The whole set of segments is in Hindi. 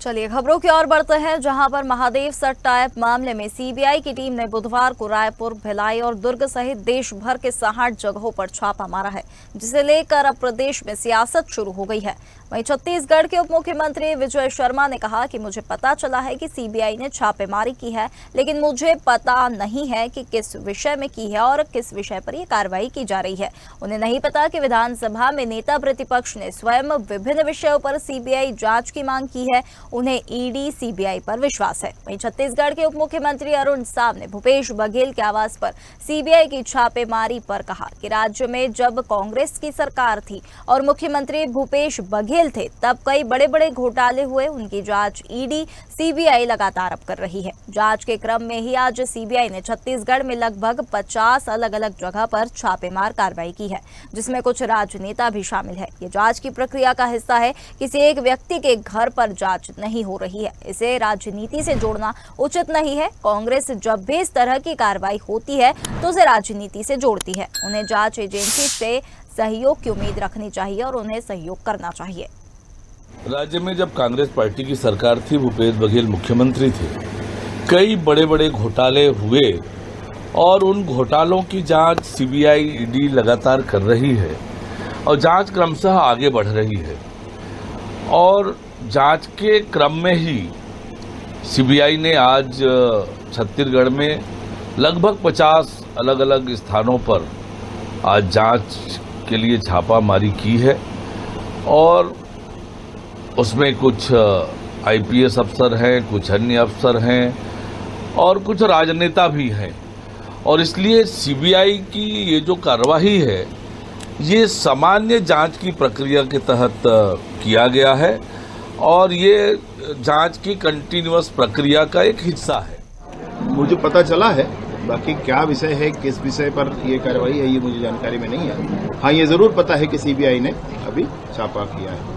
चलिए खबरों की ओर बढ़ते हैं, जहां पर महादेव सट टाइप मामले में सीबीआई की टीम ने बुधवार को रायपुर, भिलाई और दुर्ग सहित देश भर के 60 जगहों पर छापा मारा है, जिसे लेकर अब प्रदेश में सियासत शुरू हो गई है। वहीं छत्तीसगढ़ के उप मुख्यमंत्री विजय शर्मा ने कहा कि मुझे पता चला है कि सीबीआई ने छापेमारी की है, लेकिन मुझे पता नहीं है कि किस विषय में की है और किस विषय पर यह कार्रवाई की जा रही है। उन्हें नहीं पता कि विधानसभा में नेता प्रतिपक्ष ने स्वयं विभिन्न विषयों पर सीबीआई जांच की मांग की है। उन्हें ईडी, सीबीआई पर विश्वास है। वहीं छत्तीसगढ़ के उप मुख्यमंत्री अरुण साव ने भूपेश बघेल के आवास पर सीबीआई की छापेमारी पर कहा कि राज्य में जब कांग्रेस की सरकार थी और मुख्यमंत्री भूपेश बघेल थे, तब कई बड़े बड़े घोटाले हुए। उनकी जांच ईडी, सीबीआई लगातार अब कर रही है। जांच के क्रम में ही आज सीबीआई ने छत्तीसगढ़ में लगभग 50 अलग अलग जगह पर छापेमार कार्रवाई की है, जिसमें कुछ राजनेता भी शामिल है। ये जांच की प्रक्रिया का हिस्सा है। किसी एक व्यक्ति के घर पर जांच नहीं हो रही है। इसे राजनीति से जोड़ना उचित नहीं है। कांग्रेस जब भी इस तरह की कार्रवाई होती है तो उसे राजनीति से जोड़ती है। उन्हें जांच एजेंसी से सहयोग की उम्मीद रखनी चाहिए और उन्हें सहयोग करना चाहिए। राज्य में जब कांग्रेस पार्टी की सरकार थी, भूपेश बघेल मुख्यमंत्री थे, कई बड़े बड़े घोटाले हुए और उन घोटालों की जांच सीबीआई, ईडी लगातार कर रही है और जांच क्रमशः आगे बढ़ रही है। और जांच के क्रम में ही सीबीआई ने आज छत्तीसगढ़ में लगभग 50 अलग अलग स्थानों पर आज जांच के लिए छापामारी की है और उसमें कुछ आईपीएस अफसर हैं, कुछ अन्य अफसर हैं और कुछ राजनेता भी हैं। और इसलिए सीबीआई की ये जो कार्रवाई है, ये सामान्य जांच की प्रक्रिया के तहत किया गया है और ये जांच की कंटिन्यूअस प्रक्रिया का एक हिस्सा है। मुझे पता चला है, बाकी क्या विषय है, किस विषय पर ये कार्रवाई है, ये मुझे जानकारी में नहीं है। हाँ, ये जरूर पता है कि सीबीआई ने अभी छापा किया है।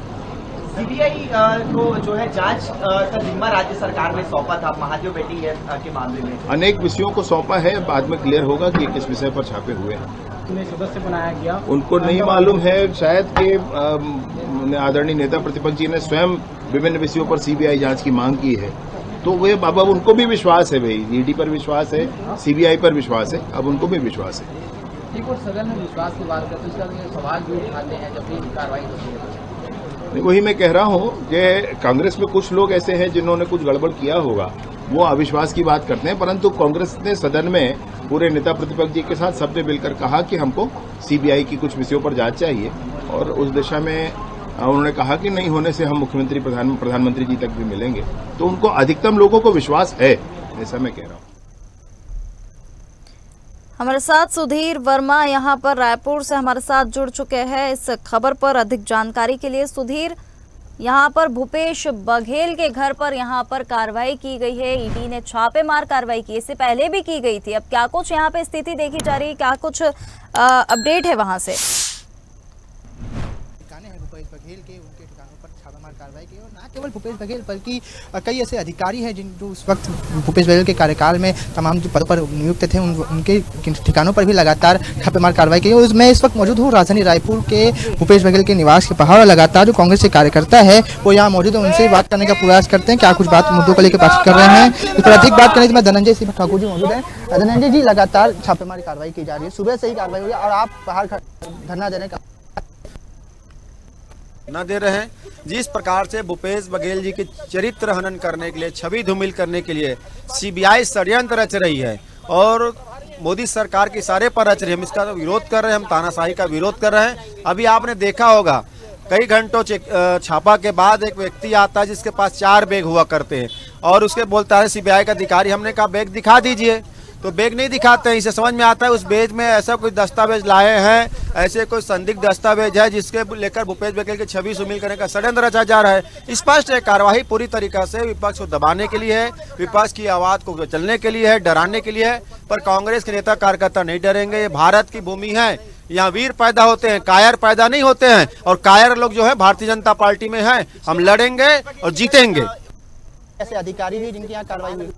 सीबीआई को जो है जांच का जिम्मा राज्य सरकार ने सौंपा था महादेव बेटी के मामले में। अनेक विषयों को सौंपा है, बाद में क्लियर होगा कि किस विषय पर छापे हुए हैं। सदस्य बनाया गया, उनको नहीं मालूम है शायद कि आदरणीय नेता प्रतिपक्ष जी ने स्वयं विभिन्न विषयों पर सीबीआई जांच की मांग की है, तो वे बाबा उनको भी विश्वास है, भाई ईडी पर विश्वास है, सीबीआई पर विश्वास है, अब उनको भी विश्वास है। ठीक, और सदन में विश्वास की बात करते हैं, सवाल भी उठाते हैं जब भी कार्रवाई होती है। वही मैं कह रहा हूं कि कांग्रेस में कुछ लोग ऐसे हैं जिन्होंने कुछ गड़बड़ किया होगा, वो अविश्वास की बात करते हैं, परंतु कांग्रेस ने सदन में पूरे नेता प्रतिपक्ष जी के साथ सबने मिलकर कहा कि हमको सीबीआई की कुछ विषयों पर जांच चाहिए और उस दिशा में उन्होंने कहा कि नहीं होने से हम मुख्यमंत्री प्रधानमंत्री जी तक भी मिलेंगे। तो उनको अधिकतम लोगों को विश्वास है, ऐसा मैं कह रहा हूं। हमारे साथ सुधीर वर्मा यहाँ पर रायपुर से हमारे साथ जुड़ चुके हैं इस खबर पर अधिक जानकारी के लिए। सुधीर, यहाँ पर भूपेश बघेल के घर पर यहाँ पर कार्रवाई की गई है, ईडी ने छापेमार कार्रवाई की, इससे पहले भी की गई थी। अब क्या कुछ यहाँ पे स्थिति देखी जा रही है, क्या कुछ अपडेट है वहां से? भूपेश बघेल के उनके ठिकानों पर छापेमार कार्रवाई की और न केवल भूपेश बघेल बल्कि कई ऐसे अधिकारी हैं जिन जो उस वक्त भूपेश बघेल के कार्यकाल में तमाम जो पदों पर नियुक्त थे उनके ठिकानों पर भी लगातार छापेमार कार्रवाई की। और मैं इस वक्त मौजूद हूँ राजधानी रायपुर के भूपेश बघेल के निवास के बाहर। लगातार जो कांग्रेस के कार्यकर्ता है वो यहाँ मौजूद है, उनसे बात करने का प्रयास करते हैं, क्या कुछ बात मुद्दों को लेकर बातचीत कर रहे हैं। इस पर अधिक बात करने के बाद धनंजय सिंह ठाकुर जी मौजूद है। धनंजय जी, लगातार छापेमारी कार्रवाई की जा रही है, सुबह से ही कार्रवाई हुई है और आप बाहर धरना देने का न दे रहे हैं। जिस प्रकार से भूपेश बघेल जी के चरित्र हनन करने के लिए, छवि धूमिल करने के लिए सीबीआई षड्यंत्र रच रही है और मोदी सरकार के इशारे पर रच रही है, हम इसका विरोध कर रहे हैं, हम तानाशाही का विरोध कर रहे हैं। अभी आपने देखा होगा कई घंटों छापा के बाद एक व्यक्ति आता है जिसके पास 4 बैग हुआ करते हैं और उसके बोलता है सीबीआई का अधिकारी, हमने कहा बैग दिखा दीजिए, तो बैग नहीं दिखाते हैं। इसे समझ में आता है उस बैग में ऐसा कोई दस्तावेज लाए हैं, ऐसे कोई संदिग्ध दस्तावेज है जिसके लेकर भूपेश बघेल की छवि सुमिल करने का षड्यंत्र रचा जा रहा है। स्पष्ट है, कार्यवाही पूरी तरीका से विपक्ष को दबाने के लिए है, विपक्ष की आवाज को चलने के लिए है, डराने के लिए है। पर कांग्रेस के नेता कार्यकर्ता नहीं डरेंगे। ये भारत की भूमि है, यहाँ वीर पैदा होते हैं, कायर पैदा नहीं होते हैं और कायर लोग जो है भारतीय जनता पार्टी में है। हम लड़ेंगे और जीतेंगे। ऐसे अधिकारी भी जिनकी यहाँ कार्रवाई हुई।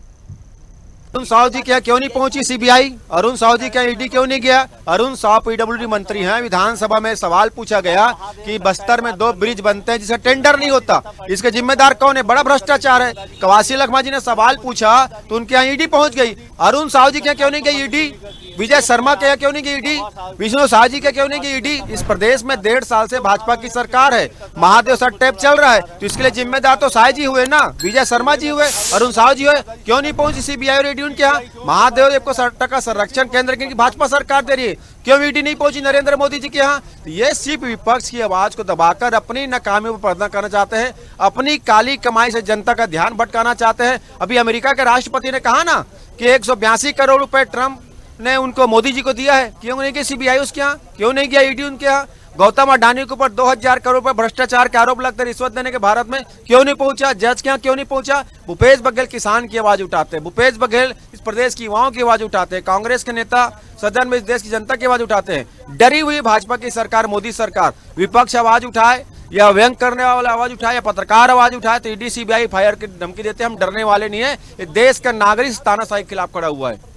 अरुण साहू जी क्या क्यों नहीं पहुंची सीबीआई? अरुण साहू जी क्या ईडी क्यों नहीं गया? अरुण साहू पीडब्ल्यूडी मंत्री हैं। विधानसभा में सवाल पूछा गया कि बस्तर में 2 ब्रिज बनते हैं जिसे टेंडर नहीं होता, इसके जिम्मेदार कौन है? बड़ा भ्रष्टाचार है। कवासी लखमा जी ने सवाल पूछा तो उनके यहाँ ईडी पहुंच गई। अरुण साहू जी क्या क्यों नहीं गई ईडी? विजय शर्मा क्या क्यों नहीं गई ईडी? विष्णु शाह जी क्या क्यों नहीं गई ईडी? इस प्रदेश में 1.5 साल से भाजपा की सरकार है, महादेव सर टेप चल रहा है, तो इसके लिए जिम्मेदार तो शाह जी हुए ना, विजय शर्मा जी हुए, अरुण साहू जी हुए। क्यों नहीं पहुंची सीबीआई और ईडी उनके यहाँ? महादेव को 100% संरक्षण केंद्र की भाजपा सरकार दे रही है, क्यों ईडी नहीं पहुंची नरेंद्र मोदी जी के यहाँ? तो ये सिर्फ विपक्ष की आवाज को दबाकर अपनी नाकामियों पर पर्दा करना चाहते हैं, अपनी काली कमाई से जनता का ध्यान भटकाना चाहते हैं। अभी अमेरिका के राष्ट्रपति ने कहा ना कि 182 करोड़ रुपए ट्रंप ने उनको मोदी जी को दिया है, क्यों नहीं गई सीबीआई उसके यहाँ? क्यों नहीं गया ईडी उनके यहाँ? गौतम अडानी के ऊपर 2000 करोड़ रुपए भ्रष्टाचार के आरोप लगते रिश्वत देने के भारत में, क्यों नहीं पहुंचा? जज के यहाँ क्यों नहीं पहुंचा? भूपेश बघेल किसान की आवाज उठाते हैं, भूपेश बघेल इस प्रदेश की युवाओं की आवाज उठाते हैं, कांग्रेस के नेता सदन में इस देश की जनता की आवाज उठाते हैं। डरी हुई भाजपा की सरकार, मोदी सरकार, विपक्ष आवाज उठाए या व्यंग करने वाला आवाज उठाए या पत्रकार आवाज उठाए तो ईडी सीबीआई फायर की धमकी देते हैं। हम डरने वाले नहीं है, ये देश का नागरिक तानाशाही के खिलाफ खड़ा हुआ है।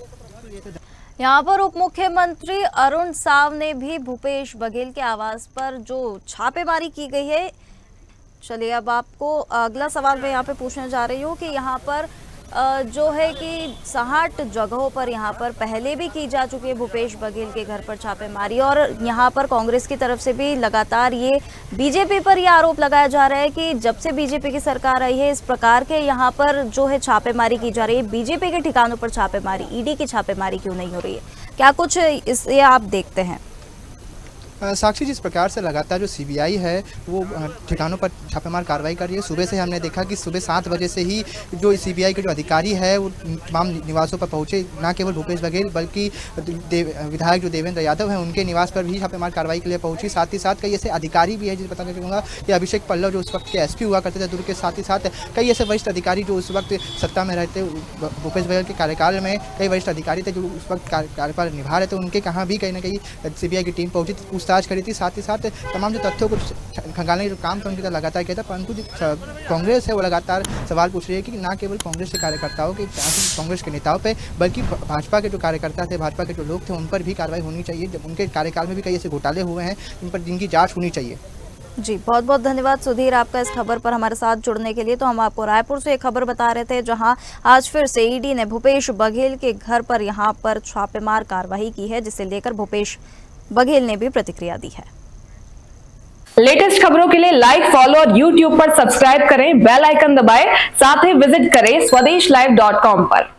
यहाँ पर उप मुख्यमंत्री अरुण साव ने भी भूपेश बघेल के आवास पर जो छापेमारी की गई है, चलिए अब आपको अगला सवाल मैं यहाँ पे पूछने जा रही हूँ कि यहाँ पर जो है कि 60 जगहों पर यहाँ पर पहले भी की जा चुकी है भूपेश बघेल के घर पर छापेमारी, और यहाँ पर कांग्रेस की तरफ से भी लगातार ये बीजेपी पर ये आरोप लगाया जा रहा है कि जब से बीजेपी की सरकार आई है इस प्रकार के यहाँ पर जो है छापेमारी की जा रही है, बीजेपी के ठिकानों पर छापेमारी, ईडी की छापेमारी क्यों नहीं हो रही है? क्या कुछ इसे आप देखते हैं? साक्षी, जिस प्रकार से लगातार जो सीबीआई है वो ठिकानों पर छापेमार कार्रवाई कर रही है, सुबह से हमने देखा कि सुबह 7 बजे से ही जो सीबीआई के जो अधिकारी है वो तमाम निवासों पर पहुंचे, ना केवल भूपेश बघेल बल्कि विधायक जो देवेंद्र यादव हैं उनके निवास पर भी छापेमार कार्रवाई के लिए पहुंची। साथ ही साथ कई ऐसे अधिकारी भी है, जिसे बताना चाहूँगा कि अभिषेक पल्लव जो उस वक्त के एसपी हुआ करते थे दुर्ग के, साथ ही साथ कई ऐसे वरिष्ठ अधिकारी जो उस वक्त सत्ता में रहते, भूपेश बघेल के कार्यकाल में कई वरिष्ठ अधिकारी थे जो उस वक्त कार्यभार निभा रहे थे, उनके कहाँ भी कहीं ना कहीं सीबीआई की टीम पहुंची थी, पूछताछ करी थी। साथ ही साथ तमाम जो तथ्यों को खंगालने का काम तो उनके लगातार किया था, परंतु जो कांग्रेस है वो लगातार सवाल पूछ रही है कि ना केवल कांग्रेस के कार्यकर्ताओं के, कांग्रेस के नेताओं पे, बल्कि भाजपा के जो कार्यकर्ता थे, भाजपा के जो लोग थे उन पर भी कार्रवाई होनी चाहिए। जब उनके कार्यकाल में भी कई ऐसे घोटाले हुए हैं जिन पर जिनकी जाँच होनी चाहिए। जी, बहुत बहुत धन्यवाद सुधीर आपका इस खबर पर हमारे साथ जुड़ने के लिए। तो हम आपको रायपुर से एक खबर बता रहे थे जहां आज फिर से ईडी ने भूपेश बघेल के घर पर यहां पर छापेमार कार्रवाई की है, जिसे लेकर भूपेश बघेल ने भी प्रतिक्रिया दी है। लेटेस्ट खबरों के लिए लाइक, फॉलो और YouTube पर सब्सक्राइब करें, बेल आइकन दबाएं, साथ ही विजिट करें swedeshlive.com पर।